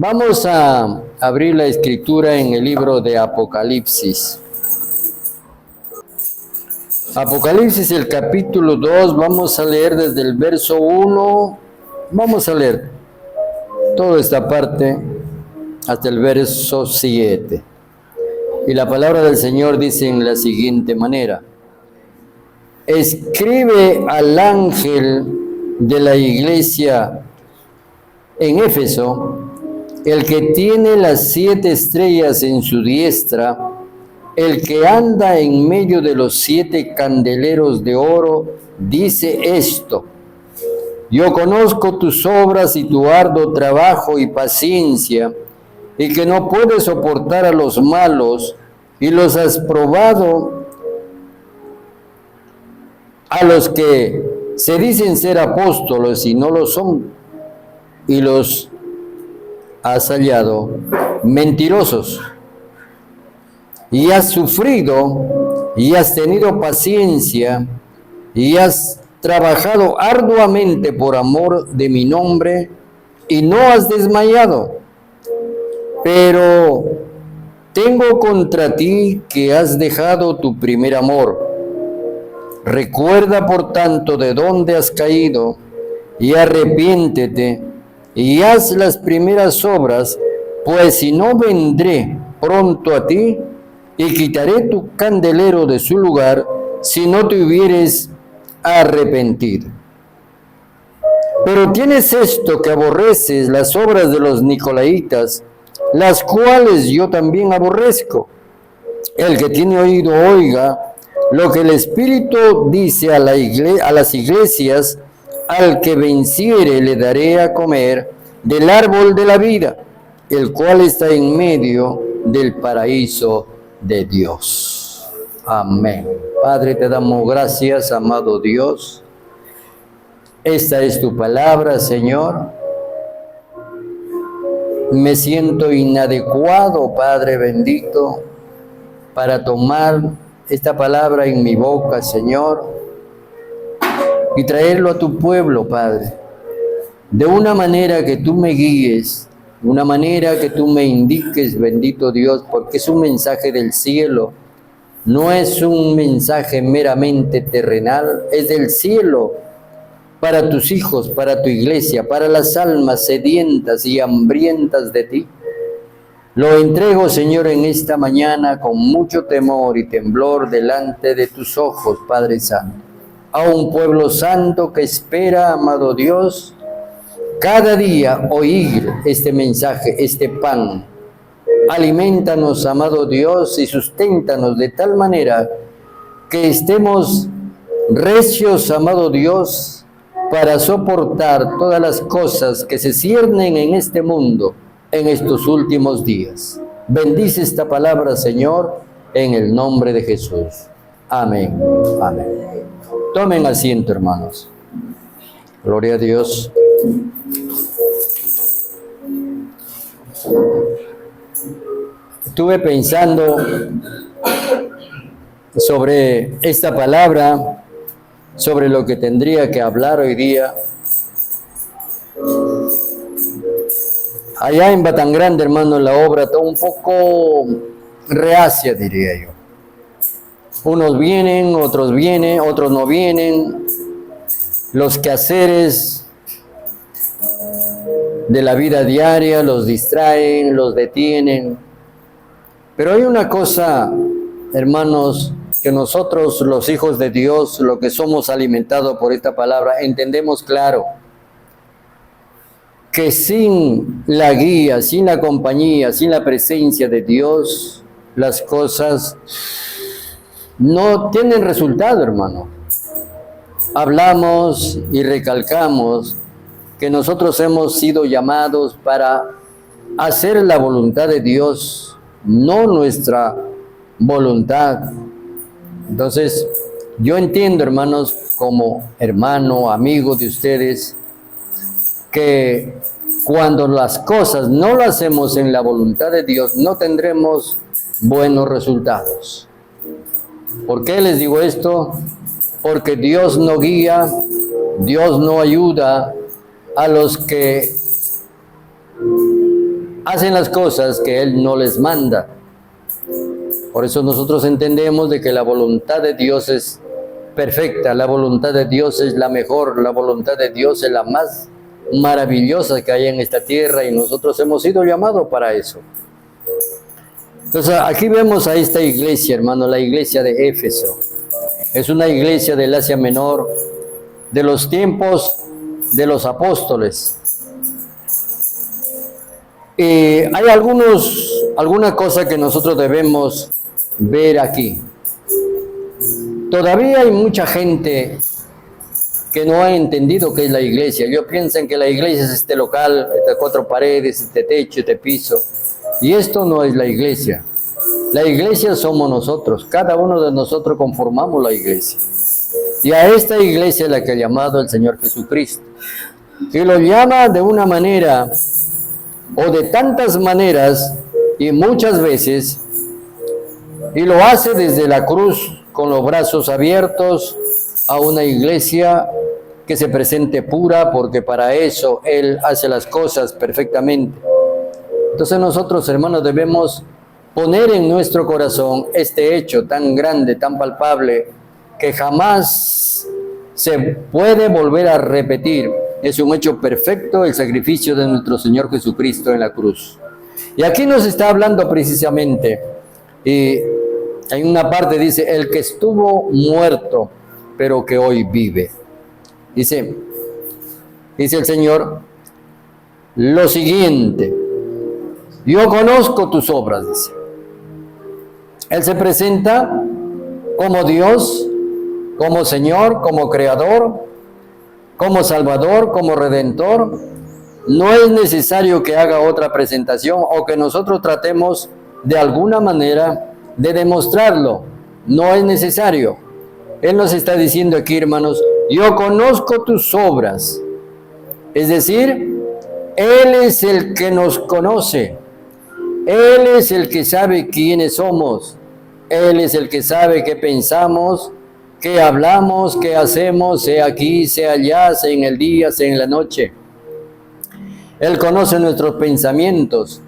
Vamos a abrir la escritura en el libro de Apocalipsis. Apocalipsis, el capítulo 2, vamos a leer desde el verso 1, vamos a leer toda esta parte hasta el verso 7. Y la palabra del Señor dice en la siguiente manera: escribe al ángel de la iglesia en Éfeso, el que tiene las 7 estrellas en su diestra, el que anda en medio de los 7 candeleros de oro, dice esto: yo conozco tus obras y tu arduo trabajo y paciencia, y que no puedes soportar a los malos, y los has probado a los que se dicen ser apóstoles y no lo son, y los has hallado mentirosos. Y has sufrido, y has tenido paciencia, y has trabajado arduamente por amor de mi nombre, y no has desmayado. Pero tengo contra ti que has dejado tu primer amor. Recuerda, por tanto, de dónde has caído, y arrepiéntete, y haz las primeras obras, pues si no, vendré pronto a ti, y quitaré tu candelero de su lugar, si no te hubieres arrepentido. Pero tienes esto, que aborreces las obras de los nicolaitas, las cuales yo también aborrezco. El que tiene oído, oiga lo que el Espíritu dice a las iglesias. Al que venciere le daré a comer del árbol de la vida, el cual está en medio del paraíso de Dios. Amén. Padre, te damos gracias, amado Dios. Esta es tu palabra, Señor. Me siento inadecuado, Padre bendito, para tomar esta palabra en mi boca, Señor, y traerlo a tu pueblo, Padre, de una manera que tú me guíes, de una manera que tú me indiques, bendito Dios, porque es un mensaje del cielo, no es un mensaje meramente terrenal, es del cielo, para tus hijos, para tu iglesia, para las almas sedientas y hambrientas de ti. Lo entrego, Señor, en esta mañana con mucho temor y temblor delante de tus ojos, Padre Santo, a un pueblo santo que espera, amado Dios, cada día oír este mensaje, este pan. Alimentanos, amado Dios, y susténtanos de tal manera que estemos recios, amado Dios, para soportar todas las cosas que se ciernen en este mundo en estos últimos días. Bendice esta palabra, Señor, en el nombre de Jesús. Amén. Amén. Tomen asiento, hermanos. Gloria a Dios. Estuve pensando sobre esta palabra, sobre lo que tendría que hablar hoy día. Allá en Batangrande, hermano, la obra está un poco reacia, diría yo. Unos vienen, otros no vienen. Los quehaceres de la vida diaria los distraen, los detienen. Pero hay una cosa, hermanos, que nosotros, los hijos de Dios, lo que somos alimentados por esta palabra, entendemos claro, que sin la guía, sin la compañía, sin la presencia de Dios, las cosas no tienen resultado, hermano. Hablamos y recalcamos que nosotros hemos sido llamados para hacer la voluntad de Dios, no nuestra voluntad. Entonces, yo entiendo, hermanos, como hermano, amigo de ustedes, que cuando las cosas no las hacemos en la voluntad de Dios, no tendremos buenos resultados. ¿Por qué les digo esto? Porque Dios no guía, Dios no ayuda a los que hacen las cosas que Él no les manda. Por eso nosotros entendemos de que la voluntad de Dios es perfecta, la voluntad de Dios es la mejor, la voluntad de Dios es la más maravillosa que hay en esta tierra y nosotros hemos sido llamados para eso. Entonces aquí vemos a esta iglesia, hermano, la iglesia de Éfeso. Es una iglesia del Asia Menor, de los tiempos de los apóstoles. Hay alguna cosa que nosotros debemos ver aquí. Todavía hay mucha gente que no ha entendido qué es la iglesia. Ellos piensan que la iglesia es este local, estas 4 paredes, este techo, este piso. Y esto no es la iglesia. La iglesia somos nosotros. Cada uno de nosotros conformamos la iglesia. Y a esta iglesia es la que ha llamado el Señor Jesucristo. Y lo llama de una manera o de tantas maneras y muchas veces. Y lo hace desde la cruz con los brazos abiertos a una iglesia que se presente pura, porque para eso Él hace las cosas perfectamente. Entonces nosotros, hermanos, debemos poner en nuestro corazón este hecho tan grande, tan palpable, que jamás se puede volver a repetir. Es un hecho perfecto el sacrificio de nuestro Señor Jesucristo en la cruz. Y aquí nos está hablando precisamente, y en una parte dice, el que estuvo muerto, pero que hoy vive. Dice el Señor lo siguiente: yo conozco tus obras, dice. Él se presenta como Dios, como Señor, como Creador, como Salvador, como Redentor. No es necesario que haga otra presentación o que nosotros tratemos de alguna manera de demostrarlo. No es necesario. Él nos está diciendo aquí, hermanos, yo conozco tus obras. Es decir, Él es el que nos conoce. Él es el que sabe quiénes somos. Él es el que sabe qué pensamos, qué hablamos, qué hacemos, sea aquí, sea allá, sea en el día, sea en la noche. Él conoce nuestros pensamientos.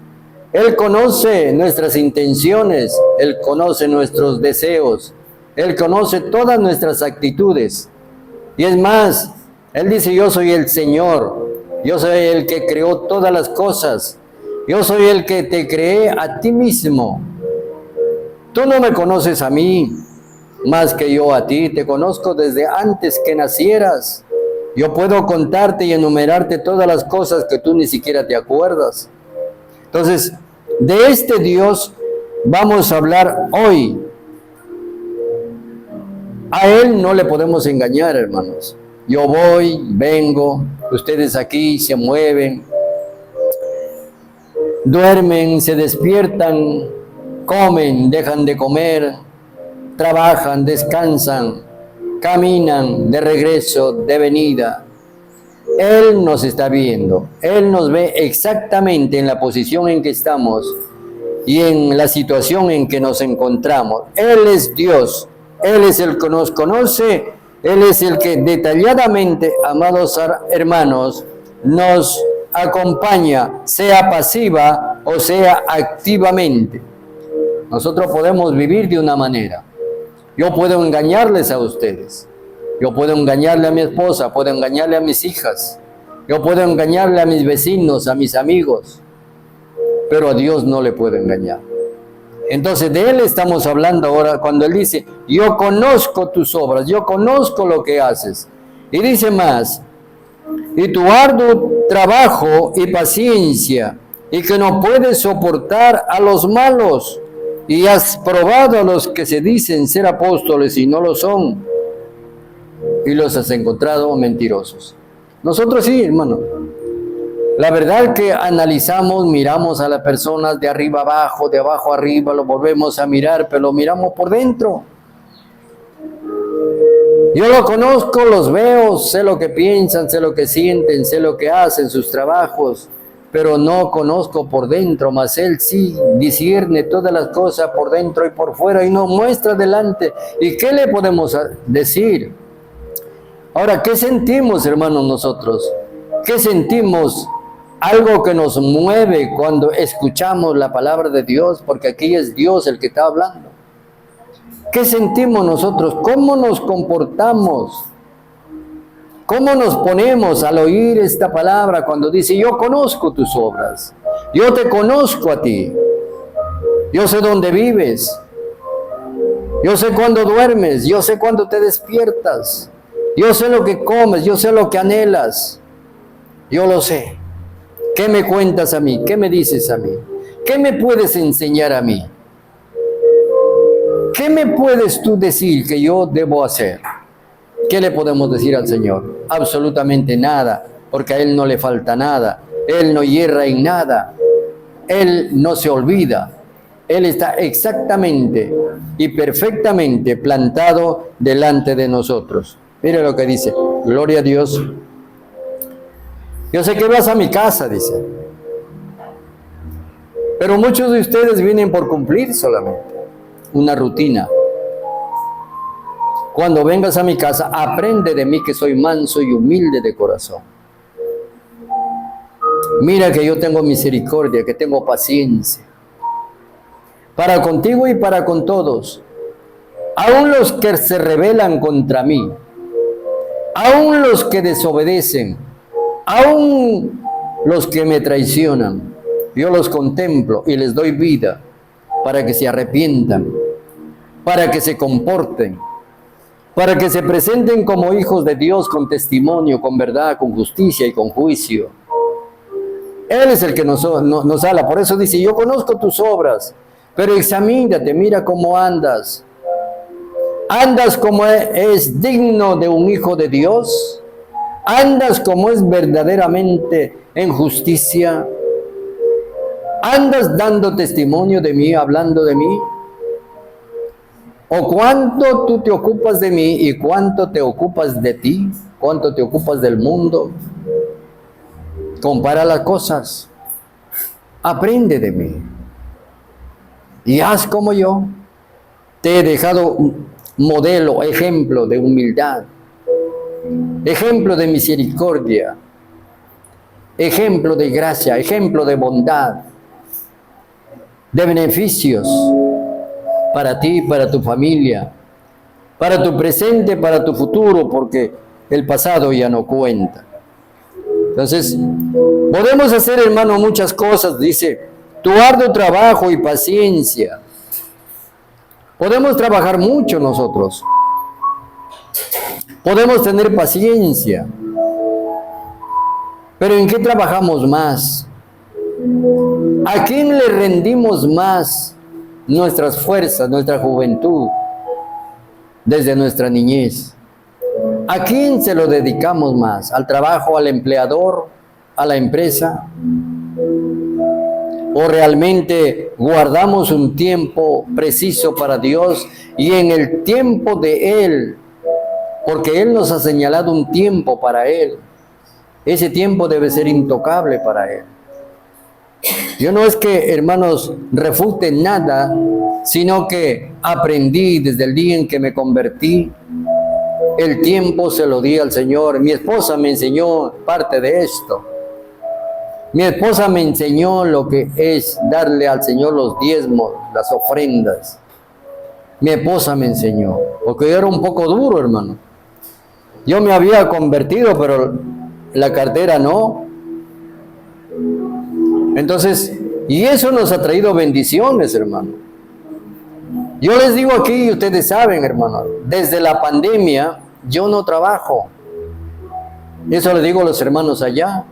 Él conoce nuestras intenciones. Él conoce nuestros deseos. Él conoce todas nuestras actitudes. Y es más, Él dice, yo soy el Señor. Yo soy el que creó todas las cosas. Yo soy el que te creé a ti mismo. Tú no me conoces a mí más que yo a ti. Te conozco desde antes que nacieras. Yo puedo contarte y enumerarte todas las cosas que tú ni siquiera te acuerdas. Entonces, de este Dios vamos a hablar hoy. A Él no le podemos engañar, hermanos. Yo voy, vengo, ustedes aquí se mueven, duermen, se despiertan, comen, dejan de comer, trabajan, descansan, caminan de regreso, de venida. Él nos está viendo. Él nos ve exactamente en la posición en que estamos y en la situación en que nos encontramos. Él es Dios. Él es el que nos conoce. Él es el que detalladamente, amados hermanos, nos acompaña, sea pasiva o sea activamente. Nosotros podemos vivir de una manera. Yo puedo engañarles a ustedes. Yo puedo engañarle a mi esposa, puedo engañarle a mis hijas. Yo puedo engañarle a mis vecinos, a mis amigos. Pero a Dios no le puedo engañar. Entonces de Él estamos hablando ahora cuando Él dice, yo conozco tus obras, yo conozco lo que haces. Y dice más, y tu arduo trabajo y paciencia, y que no puedes soportar a los malos, y has probado a los que se dicen ser apóstoles y no lo son, y los has encontrado mentirosos. Nosotros sí, hermano. La verdad que analizamos, miramos a las personas de arriba abajo, de abajo arriba, lo volvemos a mirar, pero lo miramos por dentro. Yo lo conozco, los veo, sé lo que piensan, sé lo que sienten, sé lo que hacen, sus trabajos, pero no conozco por dentro, mas Él sí discierne todas las cosas por dentro y por fuera y nos muestra delante. ¿Y qué le podemos decir? Ahora, ¿qué sentimos, hermanos, nosotros? ¿Qué sentimos algo que nos mueve cuando escuchamos la palabra de Dios, porque aquí es Dios el que está hablando. ¿Qué sentimos nosotros? ¿Cómo nos comportamos? ¿Cómo nos ponemos al oír esta palabra cuando dice, yo conozco tus obras, yo te conozco a ti, yo sé dónde vives, yo sé cuándo duermes, yo sé cuándo te despiertas, yo sé lo que comes, yo sé lo que anhelas, yo lo sé. ¿Qué me cuentas a mí? ¿Qué me dices a mí? ¿Qué me puedes enseñar a mí? ¿Qué me puedes tú decir que yo debo hacer? ¿Qué le podemos decir al Señor? Absolutamente nada, porque a Él no le falta nada. Él no hierra en nada. Él no se olvida. Él está exactamente y perfectamente plantado delante de nosotros. Mire lo que dice. Gloria a Dios. Yo sé que vas a mi casa, dice. Pero muchos de ustedes vienen por cumplir solamente una rutina. Cuando vengas a mi casa, aprende de mí que soy manso y humilde de corazón. Mira que yo tengo misericordia, que tengo paciencia. Para contigo y para con todos. Aún los que se rebelan contra mí. Aún los que desobedecen. Aún los que me traicionan. Yo los contemplo y les doy vida para que se arrepientan. Para que se comporten. Para que se presenten como hijos de Dios con testimonio, con verdad, con justicia y con juicio. Él es el que nos habla. Por eso dice, yo conozco tus obras, pero examínate, mira cómo andas. ¿Andas como es digno de un hijo de Dios? ¿Andas como es verdaderamente en justicia? ¿Andas dando testimonio de mí, hablando de mí? ¿O cuánto tú te ocupas de mí y cuánto te ocupas de ti? ¿Cuánto te ocupas del mundo? Compara las cosas. Aprende de mí. Y haz como yo. Te he dejado un modelo, ejemplo de humildad. Ejemplo de misericordia. Ejemplo de gracia. Ejemplo de bondad. De beneficios. Para ti, para tu familia, para tu presente, para tu futuro, porque el pasado ya no cuenta. Entonces, podemos hacer, hermano, muchas cosas, dice, tu arduo trabajo y paciencia. Podemos trabajar mucho nosotros. Podemos tener paciencia. Pero ¿en qué trabajamos más? ¿A quién le rendimos más nuestras fuerzas, nuestra juventud, desde nuestra niñez? ¿A quién se lo dedicamos más? ¿Al trabajo, al empleador, a la empresa? ¿O realmente guardamos un tiempo preciso para Dios y en el tiempo de Él? Porque Él nos ha señalado un tiempo para Él. Ese tiempo debe ser intocable para Él. Yo no es que, hermanos, refute nada, sino que aprendí desde el día en que me convertí. El tiempo se lo di al Señor. Mi esposa me enseñó parte de esto. Mi esposa me enseñó lo que es darle al Señor los diezmos, las ofrendas. Mi esposa me enseñó, porque yo era un poco duro, hermano. Yo me había convertido, pero la cartera no. Entonces, y eso nos ha traído bendiciones, hermano. Yo les digo aquí, y ustedes saben, hermano, desde la pandemia yo no trabajo. Eso le digo a los hermanos allá.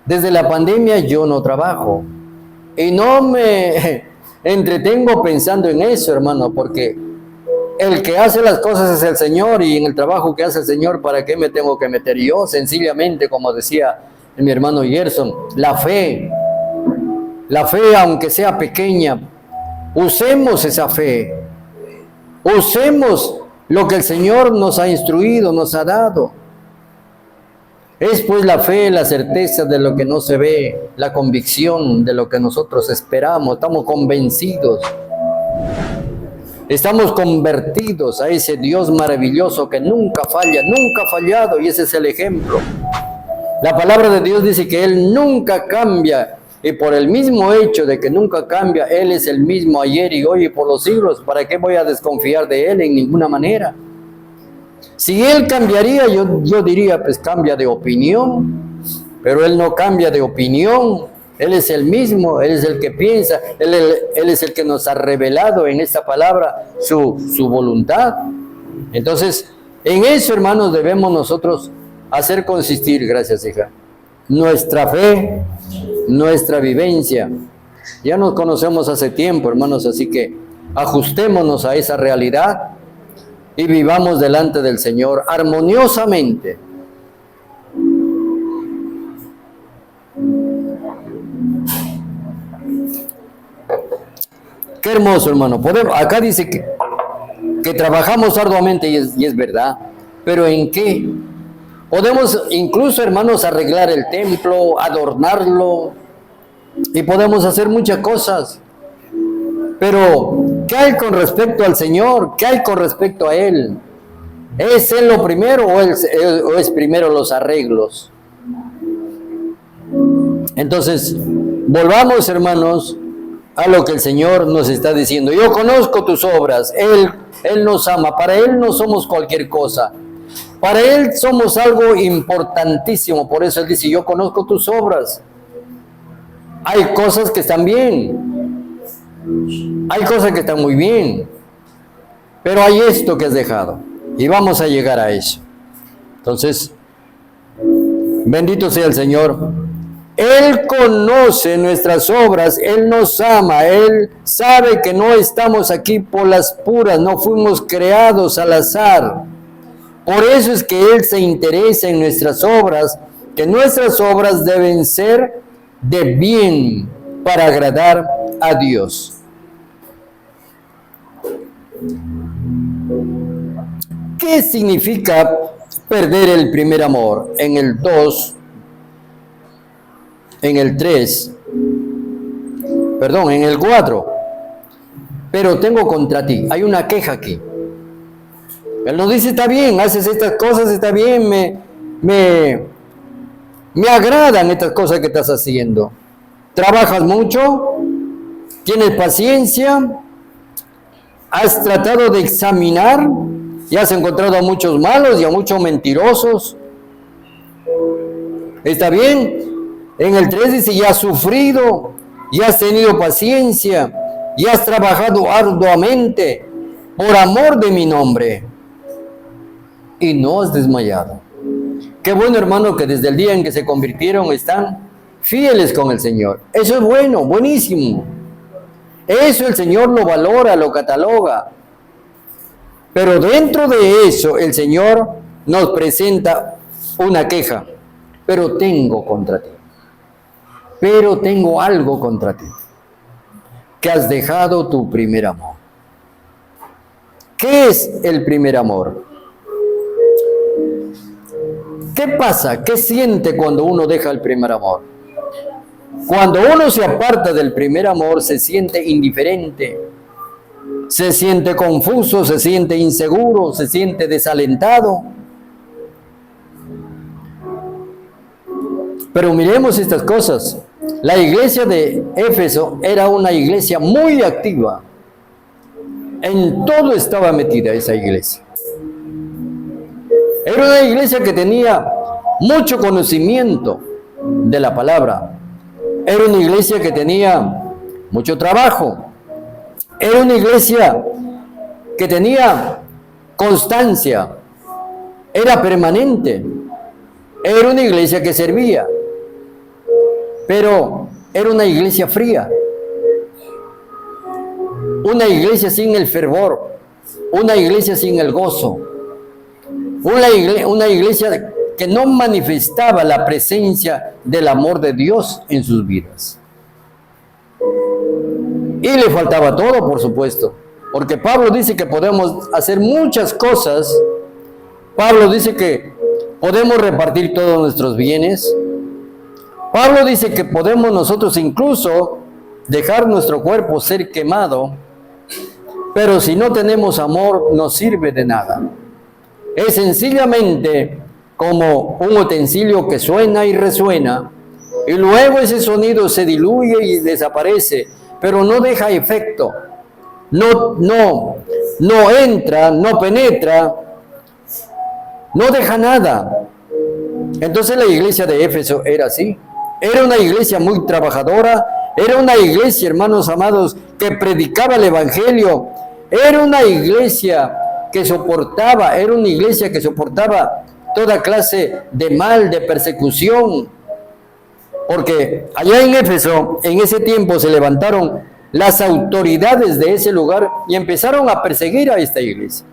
Desde la pandemia yo no trabajo. Y no me entretengo pensando en eso, hermano, porque el que hace las cosas es el Señor, y en el trabajo que hace el Señor, ¿para qué me tengo que meter yo? Sencillamente, como decía mi hermano Gerson, la fe, aunque sea pequeña, usemos esa fe, usemos lo que el Señor nos ha instruido, nos ha dado. Es pues la fe, la certeza de lo que no se ve, la convicción de lo que nosotros esperamos, estamos convencidos. Estamos convertidos a ese Dios maravilloso que nunca falla, nunca ha fallado, y ese es el ejemplo. La palabra de Dios dice que Él nunca cambia, y por el mismo hecho de que nunca cambia, Él es el mismo ayer y hoy y por los siglos. ¿Para qué voy a desconfiar de Él? En ninguna manera. Si Él cambiaría, yo diría, pues cambia de opinión, pero Él no cambia de opinión. Él es el mismo, Él es el que piensa, Él es el que nos ha revelado en esta palabra su voluntad. Entonces, en eso, hermanos, debemos nosotros hacer consistir, gracias, hija, nuestra fe, nuestra vivencia. Ya nos conocemos hace tiempo, hermanos, así que ajustémonos a esa realidad y vivamos delante del Señor armoniosamente. Qué hermoso, hermano. Acá dice que trabajamos arduamente y es verdad, pero ¿en qué? Podemos incluso, hermanos, arreglar el templo, adornarlo, y podemos hacer muchas cosas. Pero, ¿qué hay con respecto al Señor? ¿Qué hay con respecto a Él? ¿Es Él lo primero o es primero los arreglos? Entonces, volvamos, hermanos, a lo que el Señor nos está diciendo. Yo conozco tus obras, Él nos ama, para Él no somos cualquier cosa. Para Él somos algo importantísimo, por eso Él dice, yo conozco tus obras. Hay cosas que están bien, hay cosas que están muy bien, pero hay esto que has dejado, y vamos a llegar a eso. Entonces, bendito sea el Señor. Él conoce nuestras obras, Él nos ama, Él sabe que no estamos aquí por las puras, no fuimos creados al azar. Por eso es que Él se interesa en nuestras obras, que nuestras obras deben ser de bien para agradar a Dios. ¿Qué significa perder el primer amor? En el 2, en el 3, perdón, en el 4. Pero tengo contra ti, hay una queja aquí. Él nos dice, está bien, haces estas cosas, está bien, me agradan estas cosas que estás haciendo. Trabajas mucho, tienes paciencia, has tratado de examinar y has encontrado a muchos malos y a muchos mentirosos. Está bien. En el 3 dice, y has sufrido, y has tenido paciencia, y has trabajado arduamente por amor de mi nombre, y no has desmayado. Qué bueno, hermano, que desde el día en que se convirtieron están fieles con el Señor. Eso es bueno, buenísimo. Eso el Señor lo valora, lo cataloga. Pero dentro de eso el Señor nos presenta una queja. Pero tengo contra ti. Pero tengo algo contra ti. Que has dejado tu primer amor. ¿Qué es el primer amor? ¿Qué pasa? ¿Qué siente cuando uno deja el primer amor? Cuando uno se aparta del primer amor, se siente indiferente, se siente confuso, se siente inseguro, se siente desalentado. Pero miremos estas cosas. La iglesia de Éfeso era una iglesia muy activa. En todo estaba metida esa iglesia. Era una iglesia que tenía mucho conocimiento de la palabra. Era una iglesia que tenía mucho trabajo. Era una iglesia que tenía constancia. Era permanente. Era una iglesia que servía. Pero era una iglesia fría. Una iglesia sin el fervor. Una iglesia sin el gozo. Una iglesia que no manifestaba la presencia del amor de Dios en sus vidas. Y le faltaba todo, por supuesto, porque Pablo dice que podemos hacer muchas cosas. Pablo dice que podemos repartir todos nuestros bienes. Pablo dice que podemos nosotros incluso dejar nuestro cuerpo ser quemado, pero si no tenemos amor no sirve de nada. Es sencillamente como un utensilio que suena y resuena, y luego ese sonido se diluye y desaparece, pero no deja efecto, no entra, no penetra, no deja nada. Entonces la iglesia de Éfeso era así. Era una iglesia muy trabajadora, era una iglesia, hermanos amados, que predicaba el evangelio, era una iglesia que soportaba toda clase de mal, de persecución, porque allá en Éfeso, en ese tiempo se levantaron las autoridades de ese lugar y empezaron a perseguir a esta iglesia.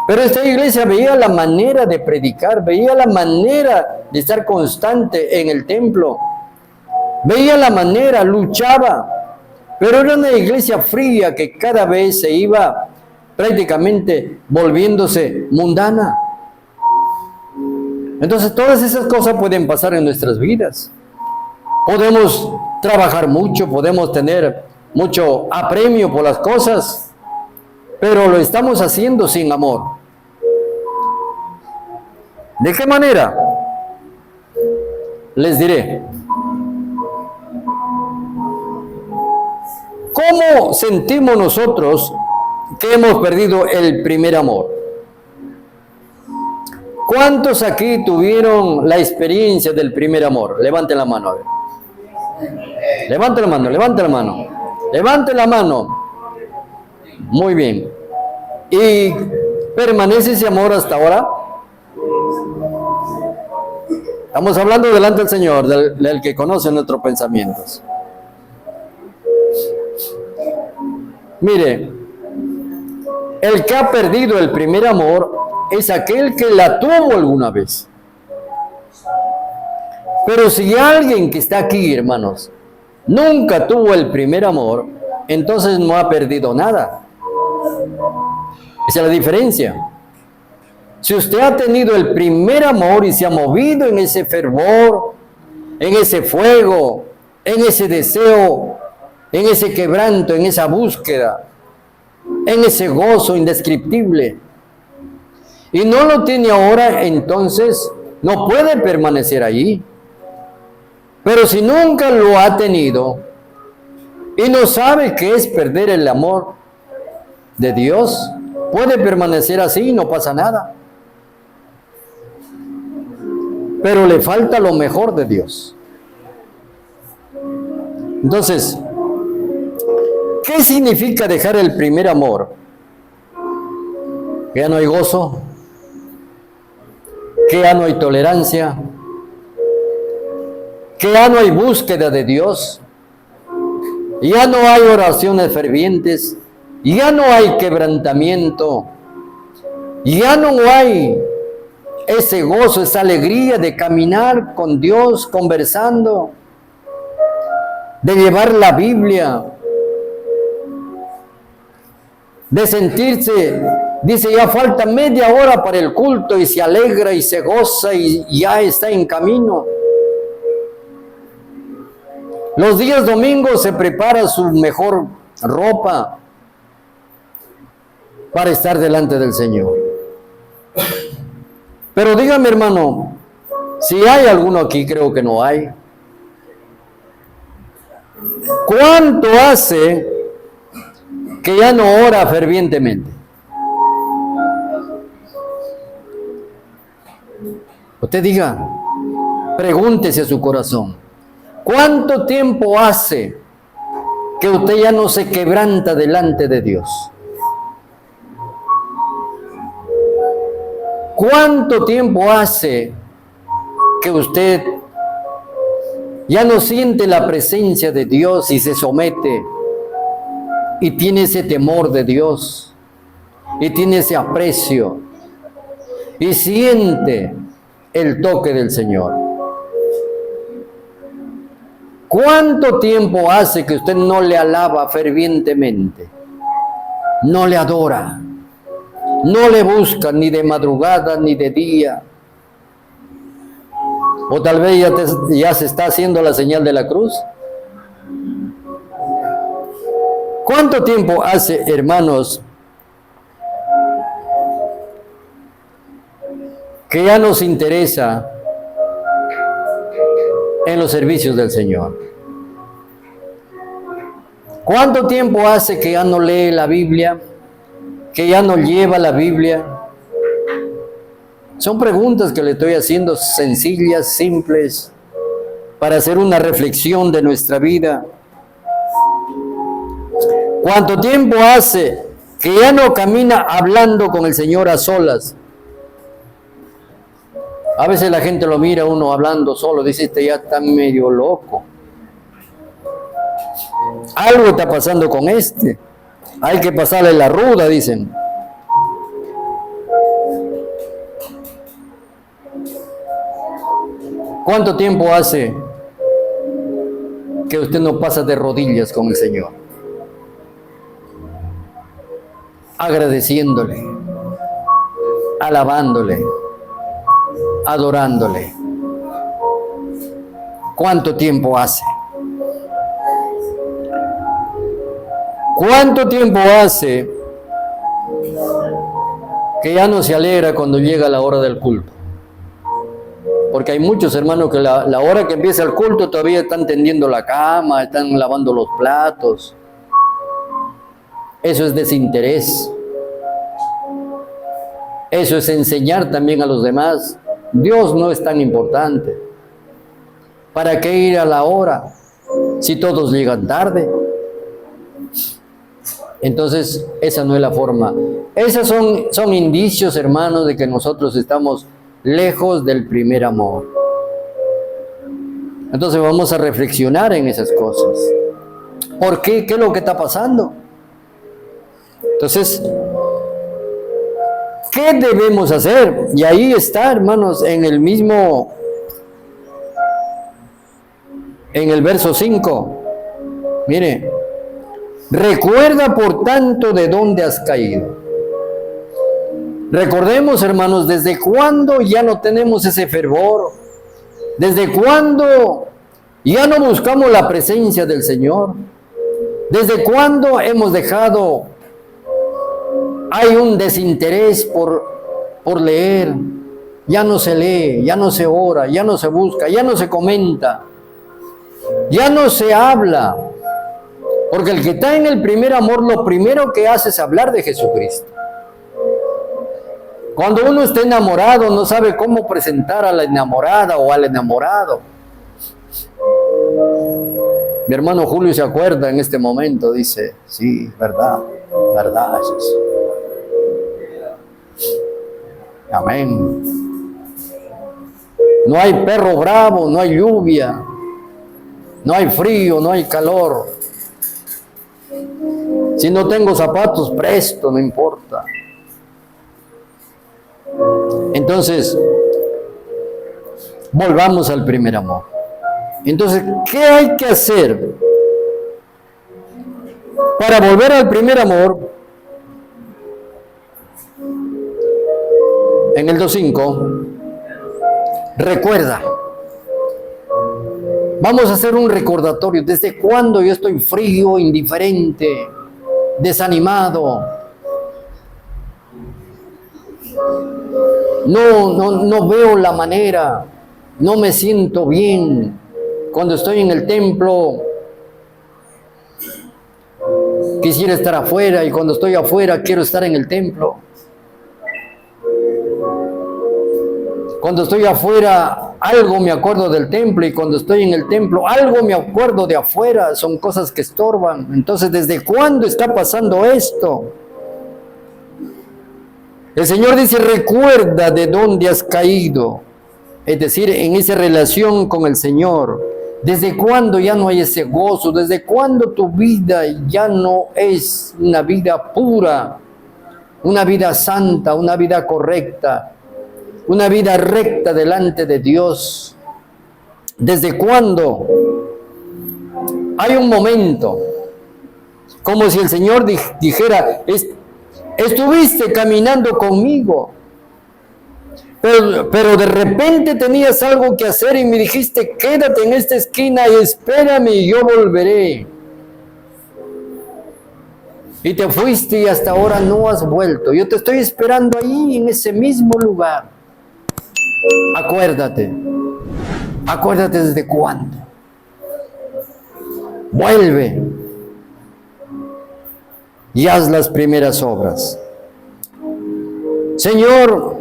Pero esta iglesia veía la manera de predicar, veía la manera de estar constante en el templo, veía la manera, luchaba, pero era una iglesia fría que cada vez se iba prácticamente volviéndose mundana. Entonces todas esas cosas pueden pasar en nuestras vidas. Podemos trabajar mucho, podemos tener mucho apremio por las cosas, pero lo estamos haciendo sin amor. ¿De qué manera? Les diré. ¿Cómo sentimos nosotros que hemos perdido el primer amor? ¿Cuántos aquí tuvieron la experiencia del primer amor? Levanten la mano, a ver. Levante la mano, levante la mano. Levante la mano. Muy bien. ¿Y permanece ese amor hasta ahora? Estamos hablando delante del Señor, del que conoce nuestros pensamientos. Mire, el que ha perdido el primer amor es aquel que la tuvo alguna vez. Pero si alguien que está aquí, hermanos, nunca tuvo el primer amor, entonces no ha perdido nada. Esa es la diferencia. Si usted ha tenido el primer amor y se ha movido en ese fervor, en ese fuego, en ese deseo, en ese quebranto, en esa búsqueda, en ese gozo indescriptible, y no lo tiene ahora, entonces no puede permanecer allí. Pero si nunca lo ha tenido y no sabe qué es perder el amor de Dios, puede permanecer así y no pasa nada. Pero le falta lo mejor de Dios. Entonces, ¿qué significa dejar el primer amor? Que ya no hay gozo, que ya no hay tolerancia, que ya no hay búsqueda de Dios, ya no hay oraciones fervientes, ya no hay quebrantamiento, ya no hay ese gozo, esa alegría de caminar con Dios, conversando, de llevar la Biblia, de sentirse, dice, ya falta media hora para el culto y se alegra y se goza y ya está en camino. Los días domingos se prepara su mejor ropa para estar delante del Señor. Pero dígame, hermano, si hay alguno aquí, creo que no hay. ¿Cuánto hace que ya no ora fervientemente? Usted diga, pregúntese a su corazón, ¿cuánto tiempo hace que usted ya no se quebranta delante de Dios? ¿Cuánto tiempo hace que usted ya no siente la presencia de Dios y se somete y tiene ese temor de Dios y tiene ese aprecio y siente el toque del Señor? ¿Cuánto tiempo hace que usted no le alaba fervientemente? No le adora, no le busca ni de madrugada ni de día. O tal vez ya se está haciendo la señal de la cruz. ¿Cuánto tiempo hace, hermanos, que ya nos interesa en los servicios del Señor? ¿Cuánto tiempo hace que ya no lee la Biblia? ¿Que ya no lleva la Biblia? Son preguntas que le estoy haciendo sencillas, simples, para hacer una reflexión de nuestra vida. ¿Cuánto tiempo hace que ya no camina hablando con el Señor a solas? A veces la gente lo mira a uno hablando solo, dice, este ya está medio loco. Algo está pasando con este. Hay que pasarle la ruda, dicen. ¿Cuánto tiempo hace que usted no pasa de rodillas con el Señor? Agradeciéndole, alabándole, adorándole. ¿Cuánto tiempo hace? ¿Cuánto tiempo hace que ya no se alegra cuando llega la hora del culto? Porque hay muchos hermanos que la hora que empieza el culto todavía están tendiendo la cama, están lavando los platos. Eso es desinterés. Eso es enseñar también a los demás. Dios no es tan importante. ¿Para qué ir a la hora si todos llegan tarde? Entonces, esa no es la forma. Esos son indicios, hermanos, de que nosotros estamos lejos del primer amor. Entonces vamos a reflexionar en esas cosas. ¿Por qué? ¿Qué es lo que está pasando? Entonces, ¿qué debemos hacer? Y ahí está, hermanos, en el verso 5. Mire, recuerda por tanto de dónde has caído. Recordemos, hermanos, desde cuándo ya no tenemos ese fervor, desde cuándo ya no buscamos la presencia del Señor, desde cuándo hemos dejado, hay un desinterés por leer, ya no se lee, ya no se ora, ya no se busca, ya no se comenta, ya no se habla, porque el que está en el primer amor, lo primero que hace es hablar de Jesucristo. Cuando uno está enamorado, no sabe cómo presentar a la enamorada o al enamorado. Mi hermano Julio se acuerda en este momento, dice, sí, verdad, Jesús. Amén. No hay perro bravo, no hay lluvia, no hay frío, no hay calor. Si no tengo zapatos, presto, no importa. Entonces, volvamos al primer amor. Entonces, ¿qué hay que hacer para volver al primer amor? En el 2.5, recuerda. Vamos a hacer un recordatorio. ¿Desde cuándo yo estoy frío, indiferente, desanimado? No veo la manera, no me siento bien. Cuando estoy en el templo, quisiera estar afuera, y cuando estoy afuera, quiero estar en el templo. Cuando estoy afuera, algo me acuerdo del templo, y cuando estoy en el templo, algo me acuerdo de afuera. Son cosas que estorban. Entonces, ¿desde cuándo está pasando esto? El Señor dice, recuerda de dónde has caído. Es decir, en esa relación con el Señor. ¿Desde cuándo ya no hay ese gozo? ¿Desde cuándo tu vida ya no es una vida pura? Una vida santa, una vida correcta, una vida recta delante de Dios. ¿Desde cuándo? Hay un momento, como si el Señor dijera, estuviste caminando conmigo, pero de repente tenías algo que hacer y me dijiste, quédate en esta esquina y espérame y yo volveré. Y te fuiste y hasta ahora no has vuelto. Yo te estoy esperando ahí en ese mismo lugar. Acuérdate. Acuérdate desde cuándo. Vuelve y haz las primeras obras. Señor,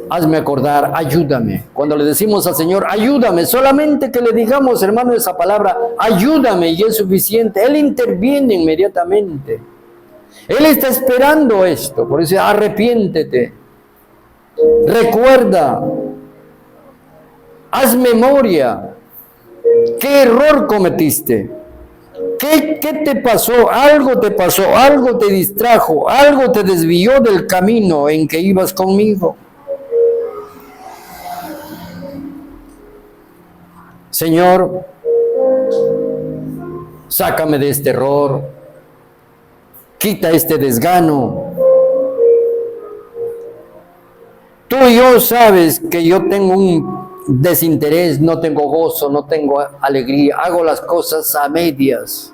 hazme acordar, ayúdame. Cuando le decimos al Señor, ayúdame, solamente que le digamos, hermano, esa palabra, ayúdame, y es suficiente. Él interviene inmediatamente. Él está esperando esto, por eso arrepiéntete. Recuerda, haz memoria. ¿Qué error cometiste? ¿Qué te pasó? Algo te pasó, algo te distrajo, algo te desvió del camino en que ibas conmigo. Señor, sácame de este error, quita este desgano. Tú y yo sabes que yo tengo un desinterés, no tengo gozo, no tengo alegría, hago las cosas a medias.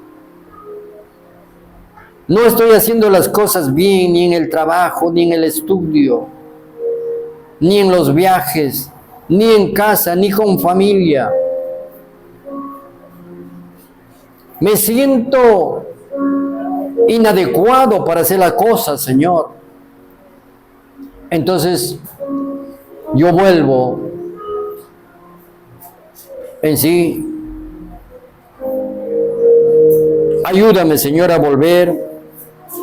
No estoy haciendo las cosas bien, ni en el trabajo, ni en el estudio, ni en los viajes, ni en casa, ni con familia. Me siento inadecuado para hacer las cosas, Señor. Entonces, yo vuelvo en sí. Ayúdame, Señor, a volver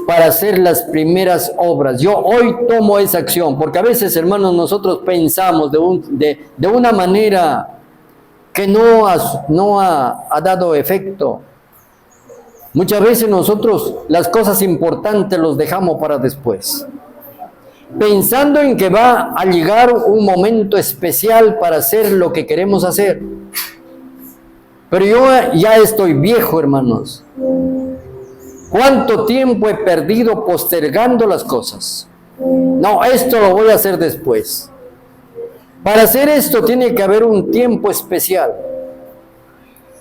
para hacer las primeras obras. Yo hoy tomo esa acción, porque a veces, hermanos, nosotros pensamos de una manera que no ha dado efecto. Muchas veces nosotros las cosas importantes los dejamos para después, pensando en que va a llegar un momento especial para hacer lo que queremos hacer. Pero yo ya estoy viejo, hermanos. ¿Cuánto tiempo he perdido postergando las cosas? No, esto lo voy a hacer después. Para hacer esto tiene que haber un tiempo especial.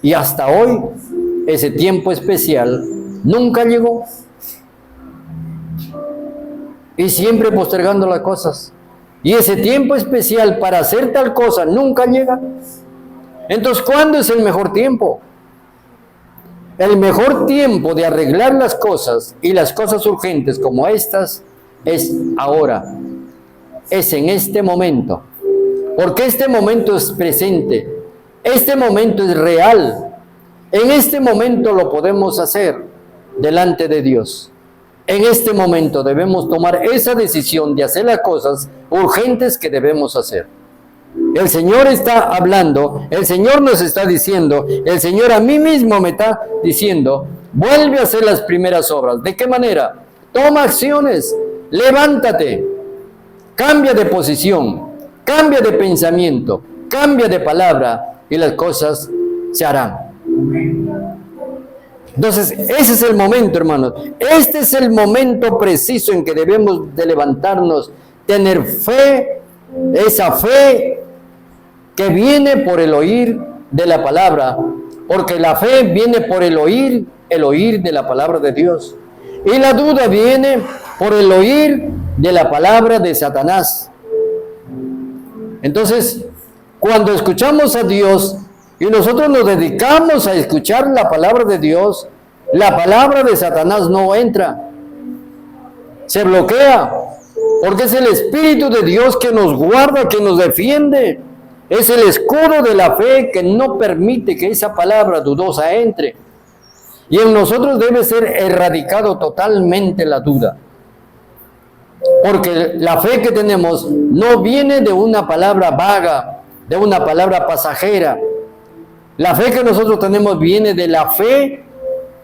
Y hasta hoy, ese tiempo especial nunca llegó. Y siempre postergando las cosas. Y ese tiempo especial para hacer tal cosa nunca llega. Entonces, ¿cuándo es el mejor tiempo? El mejor tiempo de arreglar las cosas y las cosas urgentes como estas es ahora. Es en este momento. Porque este momento es presente. Este momento es real. En este momento lo podemos hacer delante de Dios. En este momento debemos tomar esa decisión de hacer las cosas urgentes que debemos hacer. El Señor está hablando, el Señor nos está diciendo, el Señor a mí mismo me está diciendo, vuelve a hacer las primeras obras. ¿De qué manera? Toma acciones, levántate, cambia de posición, cambia de pensamiento, cambia de palabra y las cosas se harán. Entonces, ese es el momento, hermanos. Este es el momento preciso en que debemos de levantarnos, tener fe, esa fe que viene por el oír de la palabra, porque la fe viene por el oír de la palabra de Dios. Y la duda viene por el oír de la palabra de Satanás. Entonces, cuando escuchamos a Dios y nosotros nos dedicamos a escuchar la palabra de Dios, la palabra de Satanás no entra, se bloquea, porque es el Espíritu de Dios que nos guarda, que nos defiende. Es el escudo de la fe que no permite que esa palabra dudosa entre. Y en nosotros debe ser erradicado totalmente la duda. Porque la fe que tenemos no viene de una palabra vaga, de una palabra pasajera. La fe que nosotros tenemos viene de la fe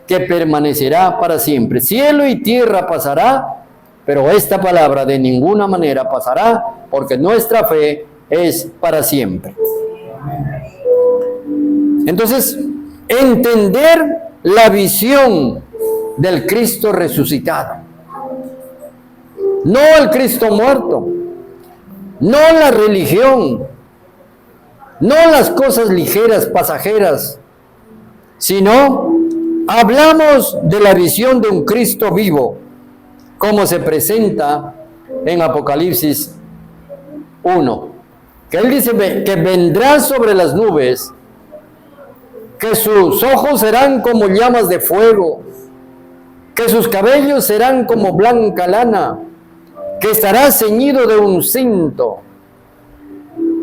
que permanecerá para siempre. Cielo y tierra pasará, pero esta palabra de ninguna manera pasará, porque nuestra fe es para siempre. Entonces, entender la visión del Cristo resucitado, no el Cristo muerto, no la religión, no las cosas ligeras, pasajeras, sino hablamos de la visión de un Cristo vivo, como se presenta en Apocalipsis 1, que él dice que vendrá sobre las nubes, que sus ojos serán como llamas de fuego, que sus cabellos serán como blanca lana, que estará ceñido de un cinto,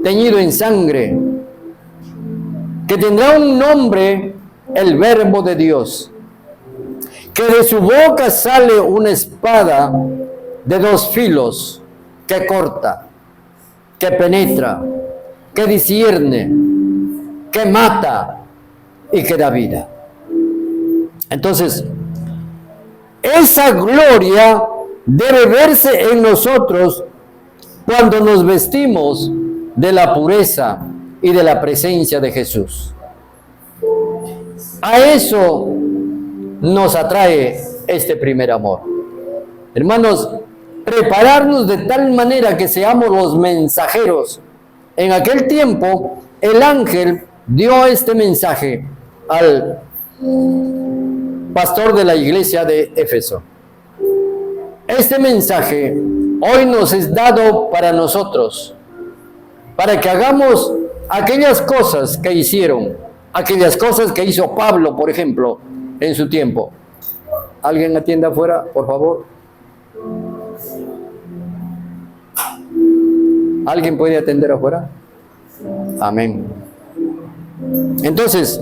teñido en sangre, que tendrá un nombre, el Verbo de Dios, que de su boca sale una espada de 2 filos, que corta, que penetra, que discierne, que mata y que da vida. Entonces, esa gloria debe verse en nosotros cuando nos vestimos de la pureza y de la presencia de Jesús. A eso nos atrae este primer amor. Hermanos, prepararnos de tal manera que seamos los mensajeros. En aquel tiempo, el ángel dio este mensaje al pastor de la iglesia de Éfeso. Este mensaje hoy nos es dado para nosotros, para que hagamos aquellas cosas que hicieron, aquellas cosas que hizo Pablo, por ejemplo, en su tiempo. ¿Alguien atienda afuera, por favor? ¿Alguien puede atender afuera? Amén. Entonces,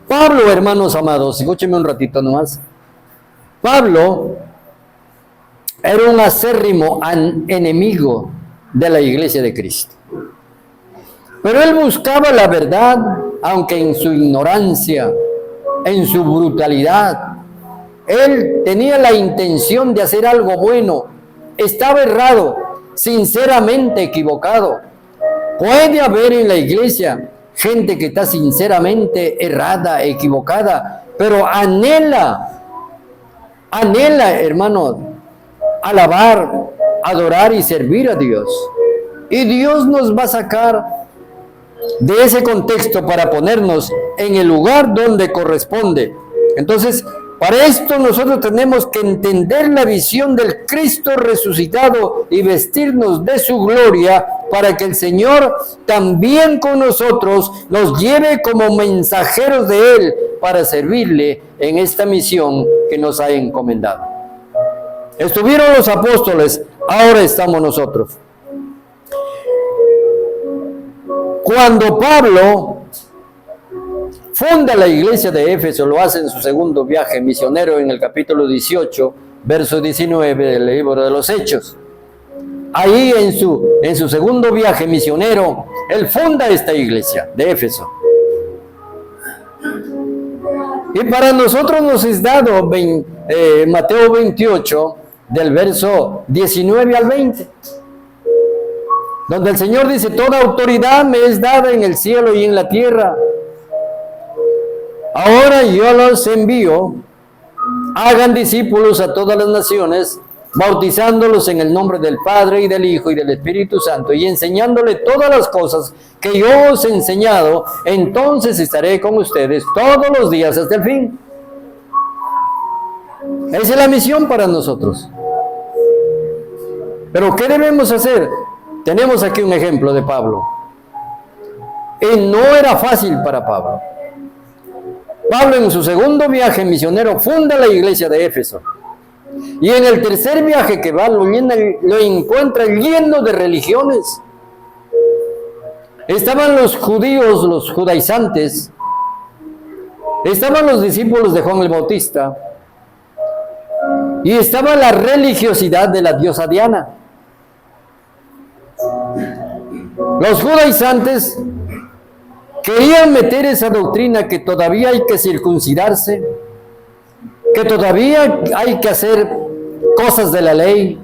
Pablo, hermanos amados, escúchenme un ratito nomás. Pablo era un acérrimo enemigo de la iglesia de Cristo. Pero él buscaba la verdad, aunque en su ignorancia, en su brutalidad. Él tenía la intención de hacer algo bueno. Estaba errado, sinceramente equivocado. Puede haber en la iglesia gente que está sinceramente errada, equivocada, pero anhela, hermano, alabar, adorar y servir a Dios. Y Dios nos va a sacar de ese contexto para ponernos en el lugar donde corresponde. Entonces, para esto nosotros tenemos que entender la visión del Cristo resucitado y vestirnos de su gloria para que el Señor también con nosotros nos lleve como mensajeros de Él para servirle en esta misión que nos ha encomendado. Estuvieron los apóstoles, ahora estamos nosotros. Cuando Pablo funda la iglesia de Éfeso, lo hace en su segundo viaje misionero en el capítulo 18, verso 19 del libro de los Hechos. Ahí en su segundo viaje misionero, él funda esta iglesia de Éfeso. Y para nosotros nos es dado Mateo 28, del verso 19 al 20. Donde el Señor dice, toda autoridad me es dada en el cielo y en la tierra. Ahora yo los envío, hagan discípulos a todas las naciones, bautizándolos en el nombre del Padre y del Hijo y del Espíritu Santo, y enseñándole todas las cosas que yo os he enseñado, entonces estaré con ustedes todos los días hasta el fin. Esa es la misión para nosotros. Pero ¿qué debemos hacer? Tenemos aquí un ejemplo de Pablo. Y no era fácil para Pablo. Pablo en su segundo viaje misionero funda la iglesia de Éfeso. Y en el tercer viaje que va lo encuentra lleno de religiones. Estaban los judíos, los judaizantes. Estaban los discípulos de Juan el Bautista. Y estaba la religiosidad de la diosa Diana. Los judaizantes querían meter esa doctrina que todavía hay que circuncidarse, que todavía hay que hacer cosas de la ley.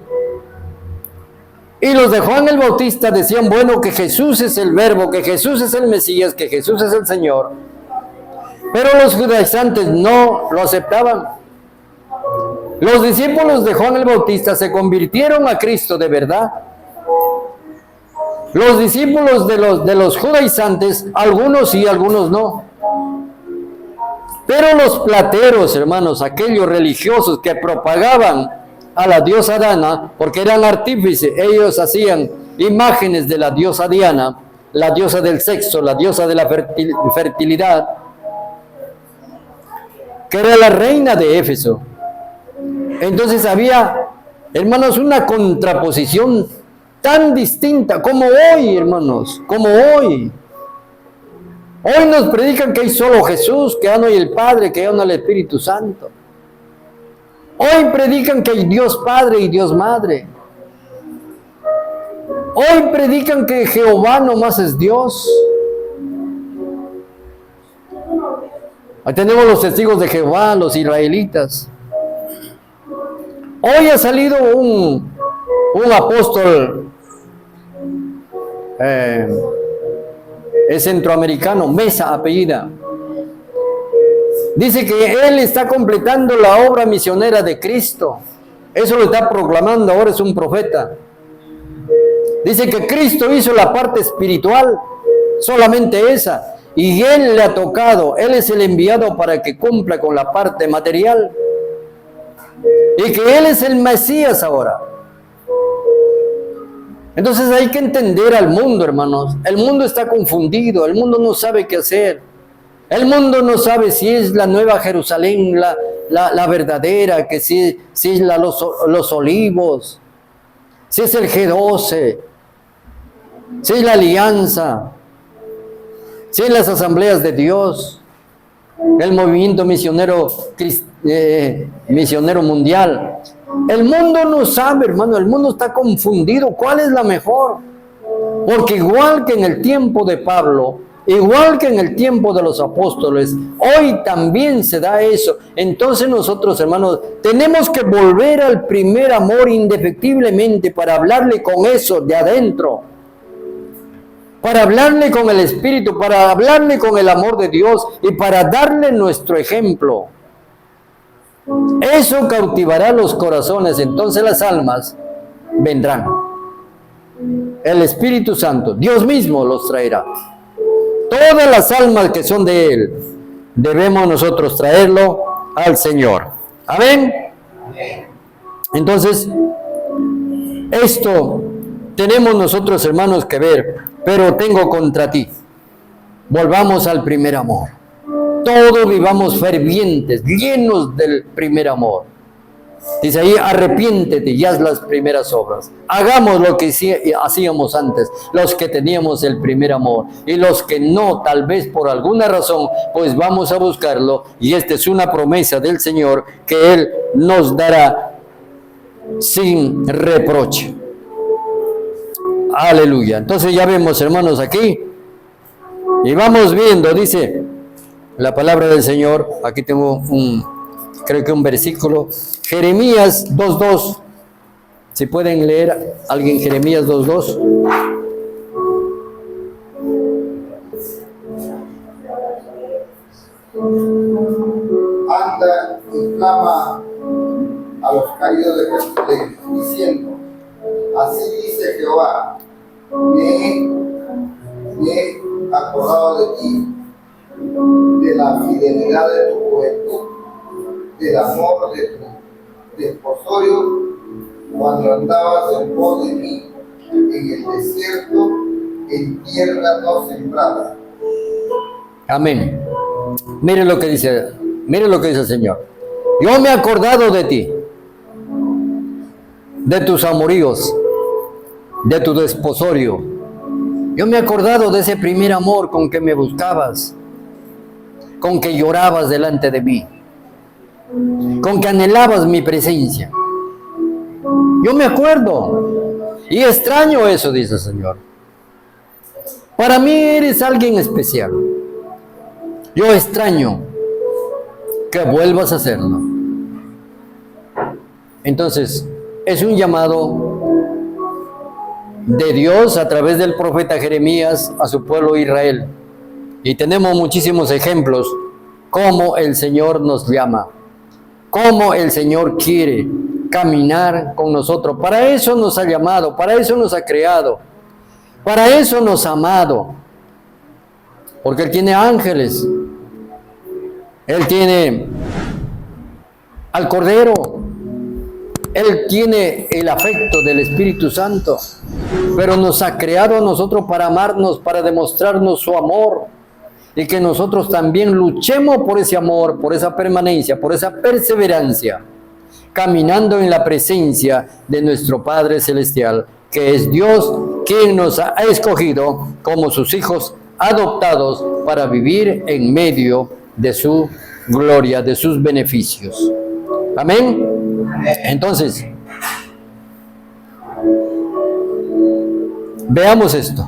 Y los de Juan el Bautista decían, bueno, que Jesús es el Verbo, que Jesús es el Mesías, que Jesús es el Señor. Pero los judaizantes no lo aceptaban. Los discípulos de Juan el Bautista se convirtieron a Cristo de verdad. Los discípulos de los judaizantes, algunos sí, algunos no. Pero los plateros, hermanos, aquellos religiosos que propagaban a la diosa Diana, porque eran artífices, ellos hacían imágenes de la diosa Diana, la diosa del sexo, la diosa de la fertilidad, que era la reina de Éfeso. Entonces había, hermanos, una contraposición tan distinta como hoy, hermanos, como hoy. Hoy nos predican que hay solo Jesús, que ya no hay el Padre, que ya no hay el Espíritu Santo. Hoy predican que hay Dios Padre y Dios Madre. Hoy predican que Jehová nomás es Dios. Ahí tenemos los testigos de Jehová, los israelitas. Hoy ha salido un apóstol es centroamericano, Mesa apellida. Dice que él está completando la obra misionera de Cristo. Eso lo está proclamando, ahora es un profeta. Dice que Cristo hizo la parte espiritual, solamente esa. Y él le ha tocado, él es el enviado para que cumpla con la parte material. Y que él es el Mesías ahora. Entonces hay que entender al mundo, hermanos. El mundo está confundido, el mundo no sabe qué hacer. El mundo no sabe si es la Nueva Jerusalén, la verdadera, que si es los Olivos, si es el G12, si es la Alianza, si es las Asambleas de Dios, el movimiento misionero mundial. El mundo no sabe, hermano, el mundo está confundido. ¿Cuál es la mejor? Porque igual que en el tiempo de Pablo, igual que en el tiempo de los apóstoles, hoy también se da eso. Entonces nosotros, hermanos, tenemos que volver al primer amor indefectiblemente para hablarle con eso de adentro, para hablarle con el Espíritu, para hablarle con el amor de Dios y para darle nuestro ejemplo. Eso cautivará los corazones, entonces las almas vendrán. El Espíritu Santo, Dios mismo los traerá. Todas las almas que son de Él, debemos nosotros traerlo al Señor. Amén. Entonces, esto tenemos nosotros, hermanos, que ver, pero tengo contra ti. Volvamos al primer amor. Todos vivamos fervientes, llenos del primer amor. Dice ahí, arrepiéntete y haz las primeras obras. Hagamos lo que hacíamos antes, los que teníamos el primer amor. Y los que no, tal vez por alguna razón, pues vamos a buscarlo. Y esta es una promesa del Señor que Él nos dará sin reproche. Aleluya. Entonces ya vemos, hermanos, aquí. Y vamos viendo, dice la palabra del Señor. Aquí tengo creo que un versículo. Jeremías 2:2. Si pueden leer alguien Jeremías 2:2. Anda y clama a los caídos de Jerusalén, diciendo: así dice Jehová, me he acordado de ti, de la fidelidad de tu juventud, del amor de tu desposorio, cuando andabas en pos de mí en el desierto, en tierra no sembrada. Amén. Mire lo que dice el Señor. Yo me he acordado de ti, de tus amoríos, de tu desposorio. Yo me he acordado de ese primer amor con que me buscabas, con que llorabas delante de mí, con que anhelabas mi presencia. Yo me acuerdo y extraño eso, dice el Señor. Para mí eres alguien especial. Yo extraño que vuelvas a hacerlo. Entonces, es un llamado de Dios a través del profeta Jeremías a su pueblo Israel. Y tenemos muchísimos ejemplos cómo el Señor nos llama, cómo el Señor quiere caminar con nosotros. Para eso nos ha llamado, para eso nos ha creado, para eso nos ha amado. Porque Él tiene ángeles, Él tiene al Cordero, Él tiene el afecto del Espíritu Santo, pero nos ha creado a nosotros para amarnos, para demostrarnos su amor, y que nosotros también luchemos por ese amor, por esa permanencia, por esa perseverancia, caminando en la presencia de nuestro Padre Celestial, que es Dios quien nos ha escogido como sus hijos adoptados para vivir en medio de su gloria, de sus beneficios. Amén. Entonces, veamos esto.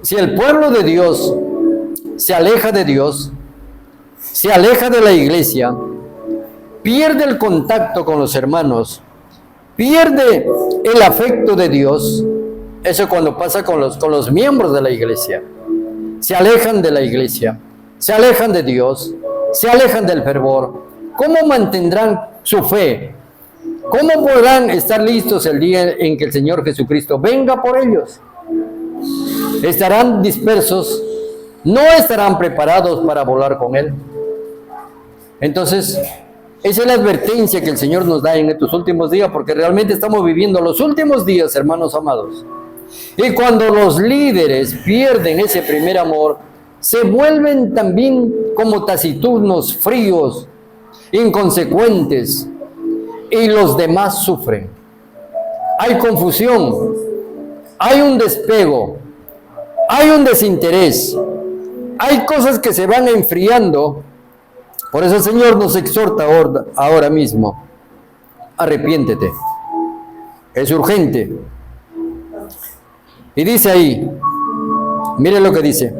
Si el pueblo de Dios se aleja de Dios, se aleja de la iglesia, pierde el contacto con los hermanos, pierde el afecto de Dios. Eso cuando pasa con los miembros de la iglesia. Se alejan de la iglesia, se alejan de Dios, se alejan del fervor. ¿Cómo mantendrán su fe? ¿Cómo podrán estar listos el día en que el Señor Jesucristo venga por ellos? Estarán dispersos, no estarán preparados para volar con Él. Entonces, esa es la advertencia que el Señor nos da en estos últimos días, porque realmente estamos viviendo los últimos días, hermanos amados. Y cuando los líderes pierden ese primer amor, se vuelven también como taciturnos, fríos, inconsecuentes, y los demás sufren. Hay confusión, hay un despego, hay un desinterés, hay cosas que se van enfriando. Por eso el Señor nos exhorta ahora mismo: arrepiéntete, es urgente. Y dice ahí, mire lo que dice: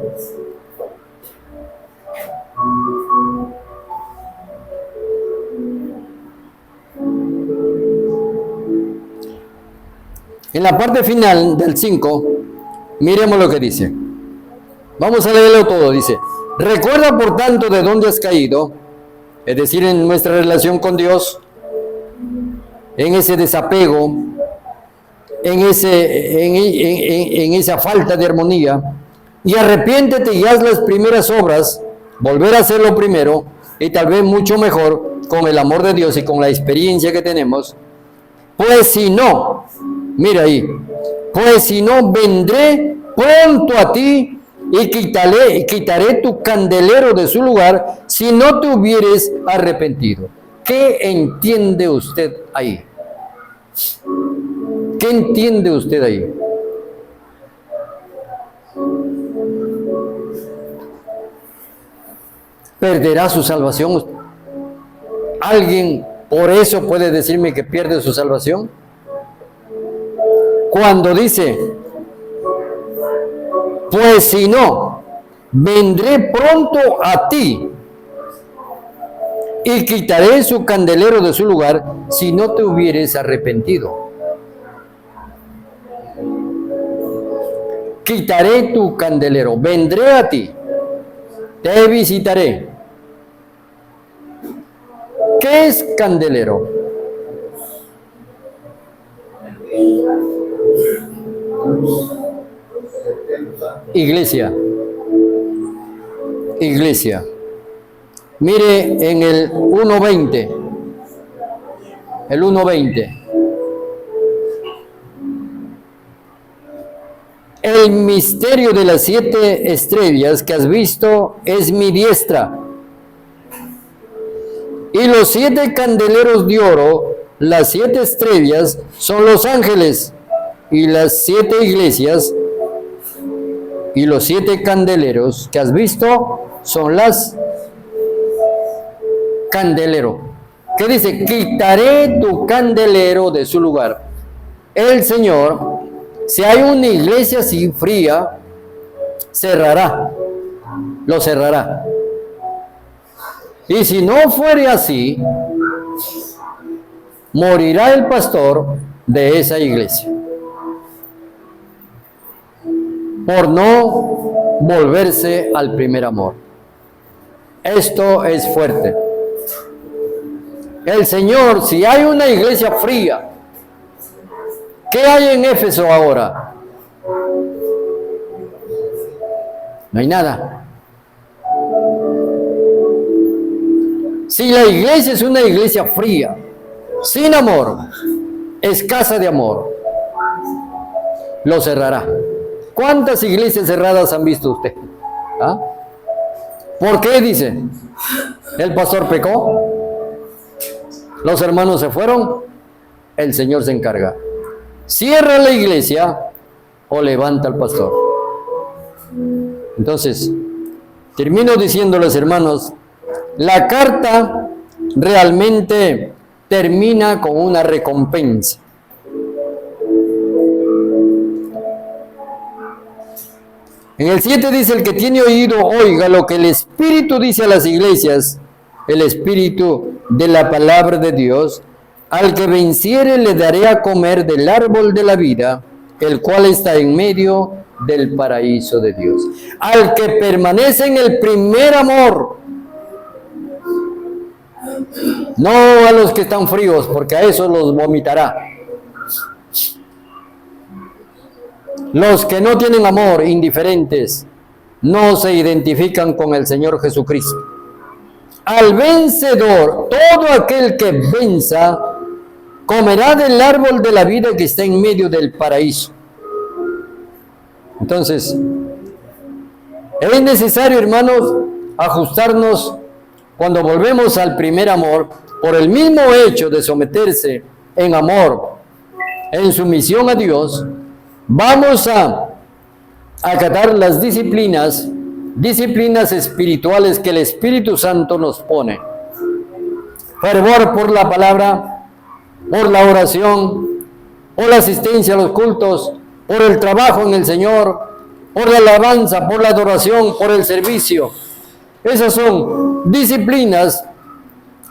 en la parte final del 5, miremos lo que dice. Vamos a leerlo todo. Dice: recuerda por tanto de dónde has caído, es decir, en nuestra relación con Dios, en ese desapego, en esa falta de armonía, y arrepiéntete y haz las primeras obras, volver a hacer lo primero, y tal vez mucho mejor, con el amor de Dios y con la experiencia que tenemos. Pues si no, mira ahí, pues si no, vendré pronto a ti y quitaré tu candelero de su lugar si no te hubieres arrepentido. ¿Qué entiende usted ahí? ¿Qué entiende usted ahí? ¿Perderá su salvación? ¿Alguien por eso puede decirme que pierde su salvación? Cuando dice, pues si no, vendré pronto a ti y quitaré su candelero de su lugar si no te hubieres arrepentido. Quitaré tu candelero, vendré a ti, te visitaré. ¿Qué es candelero? Iglesia. Iglesia. Mire en el 1:20. El 1:20. El misterio de las 7 estrellas que has visto es mi diestra. Y los 7 candeleros de oro, las 7 estrellas, son los ángeles. Y las 7 iglesias y los 7 candeleros que has visto son las candelero. ¿Qué dice? Quitaré tu candelero de su lugar. El Señor, si hay una iglesia así fría, cerrará, lo cerrará. Y si no fuere así, morirá el pastor de esa iglesia por no volverse al primer amor. Esto es fuerte. El Señor, si hay una iglesia fría, ¿qué hay en Éfeso ahora? No hay nada. Si la iglesia es una iglesia fría, sin amor, escasa de amor, lo cerrará. ¿Cuántas iglesias cerradas han visto usted? ¿Ah? ¿Por qué dice? El pastor pecó, los hermanos se fueron, el Señor se encarga. Cierra la iglesia o levanta al pastor. Entonces, termino diciéndoles, hermanos, la carta realmente termina con una recompensa. En el 7 dice: el que tiene oído, oiga lo que el Espíritu dice a las iglesias, el Espíritu de la palabra de Dios. Al que venciere le daré a comer del árbol de la vida, el cual está en medio del paraíso de Dios. Al que permanece en el primer amor, no a los que están fríos, porque a esos los vomitará. Los que no tienen amor, indiferentes, no se identifican con el Señor Jesucristo. Al vencedor, todo aquel que venza, comerá del árbol de la vida que está en medio del paraíso. Entonces, es necesario, hermanos, ajustarnos cuando volvemos al primer amor, por el mismo hecho de someterse en amor, en sumisión a Dios. Vamos a acatar las disciplinas espirituales que el Espíritu Santo nos pone. Fervor por la palabra, por la oración, por la asistencia a los cultos, por el trabajo en el Señor, por la alabanza, por la adoración, por el servicio. Esas son disciplinas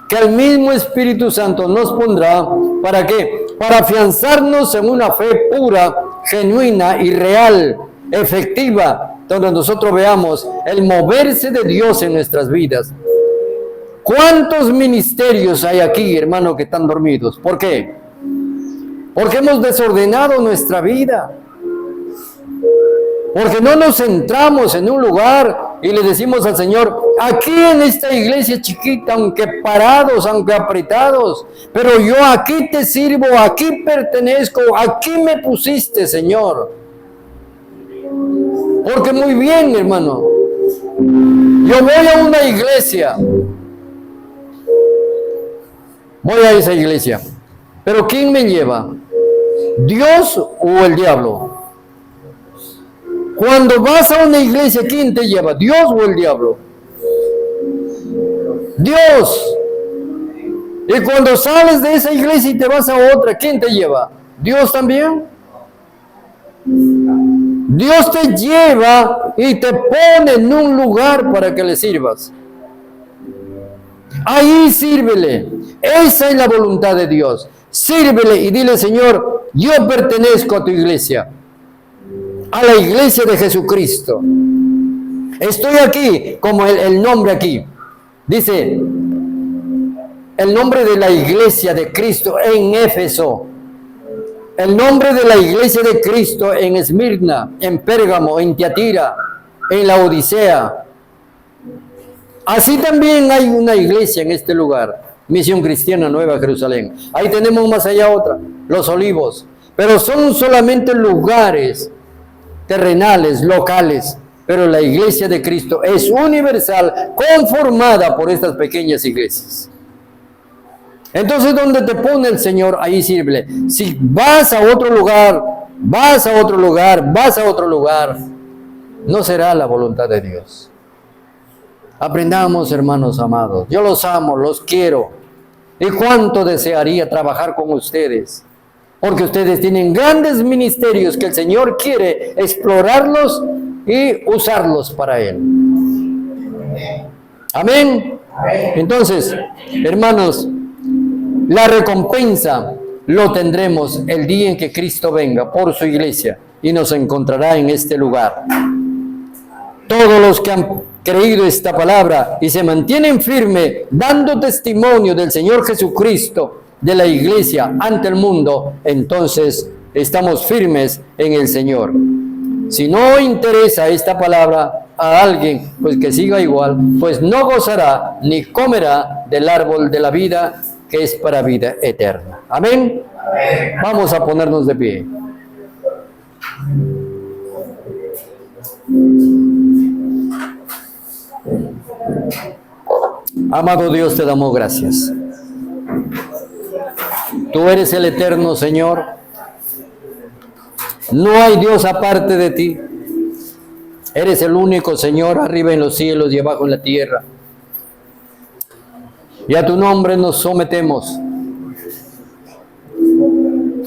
que el mismo Espíritu Santo nos pondrá. ¿Para qué? Para afianzarnos en una fe pura, genuina y real, efectiva, donde nosotros veamos el moverse de Dios en nuestras vidas. ¿Cuántos ministerios hay aquí, hermano, que están dormidos? ¿Por qué? Porque hemos desordenado nuestra vida. Porque no nos centramos en un lugar y le decimos al Señor: aquí en esta iglesia chiquita, aunque parados, aunque apretados, pero yo aquí te sirvo, aquí pertenezco, aquí me pusiste, Señor. Porque muy bien, hermano, yo voy a una iglesia, voy a esa iglesia, pero ¿quién me lleva? ¿Dios o el diablo? Cuando vas a una iglesia, ¿quién te lleva? ¿Dios o el diablo? Dios. Y cuando sales de esa iglesia y te vas a otra, ¿quién te lleva? ¿Dios también? Dios te lleva y te pone en un lugar para que le sirvas. Ahí sírvele. Esa es la voluntad de Dios. Sírvele y dile: Señor, yo pertenezco a tu iglesia, a la iglesia de Jesucristo. Estoy aquí, como el nombre aquí. Dice, el nombre de la iglesia de Cristo en Éfeso. El nombre de la iglesia de Cristo en Esmirna, en Pérgamo, en Tiatira, en la Odisea. Así también hay una iglesia en este lugar, Misión Cristiana Nueva Jerusalén. Ahí tenemos más allá otra, Los Olivos. Pero son solamente lugares terrenales, locales. Pero la iglesia de Cristo es universal, conformada por estas pequeñas iglesias. Entonces, donde te pone el Señor, ahí sirve. Si vas a otro lugar, vas a otro lugar, vas a otro lugar, no será la voluntad de Dios. Aprendamos, hermanos amados. Yo los amo, los quiero. Y cuánto desearía trabajar con ustedes. Porque ustedes tienen grandes ministerios que el Señor quiere explorarlos y usarlos para Él. Amén. Entonces, hermanos, la recompensa lo tendremos el día en que Cristo venga por su iglesia y nos encontrará en este lugar. Todos los que han creído esta palabra y se mantienen firmes dando testimonio del Señor Jesucristo, de la iglesia ante el mundo, entonces estamos firmes en el Señor. Si no interesa esta palabra a alguien, pues que siga igual, pues no gozará ni comerá del árbol de la vida que es para vida eterna. Amén. Vamos a ponernos de pie. Amado Dios, te damos gracias. Tú eres el eterno Señor. No hay Dios aparte de ti. Eres el único Señor arriba en los cielos y abajo en la tierra. Y a tu nombre nos sometemos.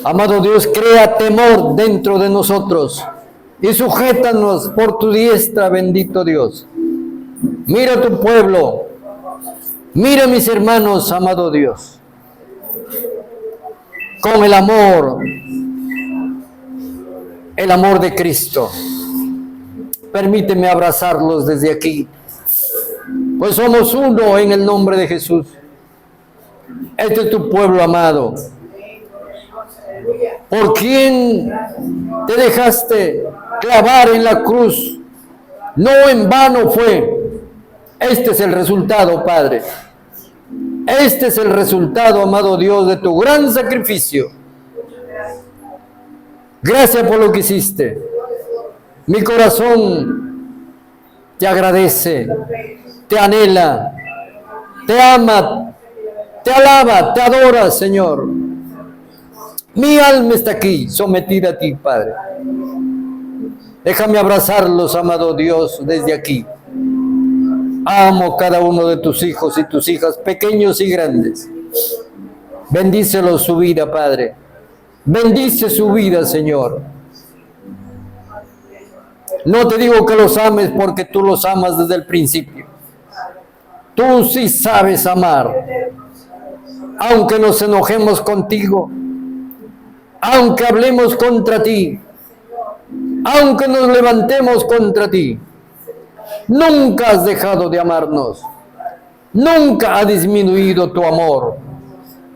Amado Dios, crea temor dentro de nosotros y sujétanos por tu diestra, bendito Dios. Mira a tu pueblo. Mira a mis hermanos, amado Dios. Con el amor de Cristo. Permíteme abrazarlos desde aquí, pues somos uno en el nombre de Jesús. Este es tu pueblo amado, por quien te dejaste clavar en la cruz. No en vano fue. Este es el resultado, Padre. Este es el resultado, amado Dios, de tu gran sacrificio. Gracias por lo que hiciste. Mi corazón te agradece, te anhela, te ama, te alaba, te adora, Señor. Mi alma está aquí, sometida a ti, Padre. Déjame abrazarlos, amado Dios, desde aquí. Amo cada uno de tus hijos y tus hijas, pequeños y grandes. Bendícelos su vida, Padre. Bendice su vida, Señor. No te digo que los ames porque tú los amas desde el principio. Tú sí sabes amar. Aunque nos enojemos contigo, aunque hablemos contra ti, aunque nos levantemos contra ti, nunca has dejado de amarnos. Nunca ha disminuido tu amor,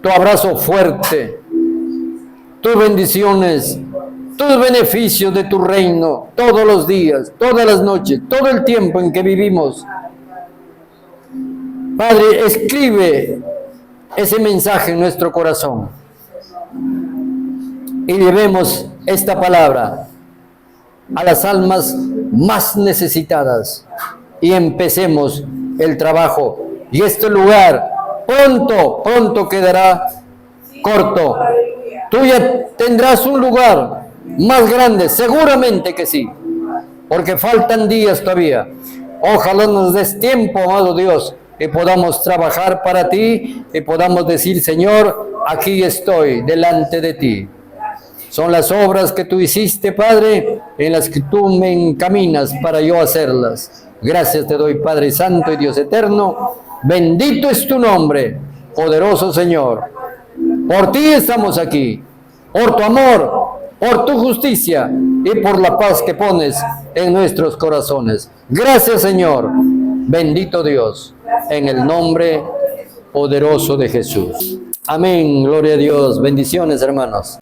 tu abrazo fuerte, tus bendiciones, tus beneficios de tu reino, todos los días, todas las noches, todo el tiempo en que vivimos. Padre, escribe ese mensaje en nuestro corazón y llevemos esta palabra a las almas más necesitadas y empecemos el trabajo. Y este lugar pronto quedará corto. Tú ya tendrás un lugar más grande, seguramente que sí, porque faltan días todavía. Ojalá nos des tiempo, amado Dios, y podamos trabajar para ti y podamos decir, Señor, aquí estoy delante de ti. Son las obras que tú hiciste, Padre, en las que tú me encaminas para yo hacerlas. Gracias te doy, Padre Santo y Dios eterno. Bendito es tu nombre, poderoso Señor. Por ti estamos aquí, por tu amor, por tu justicia y por la paz que pones en nuestros corazones. Gracias, Señor. Bendito Dios, en el nombre poderoso de Jesús. Amén. Gloria a Dios. Bendiciones, hermanos.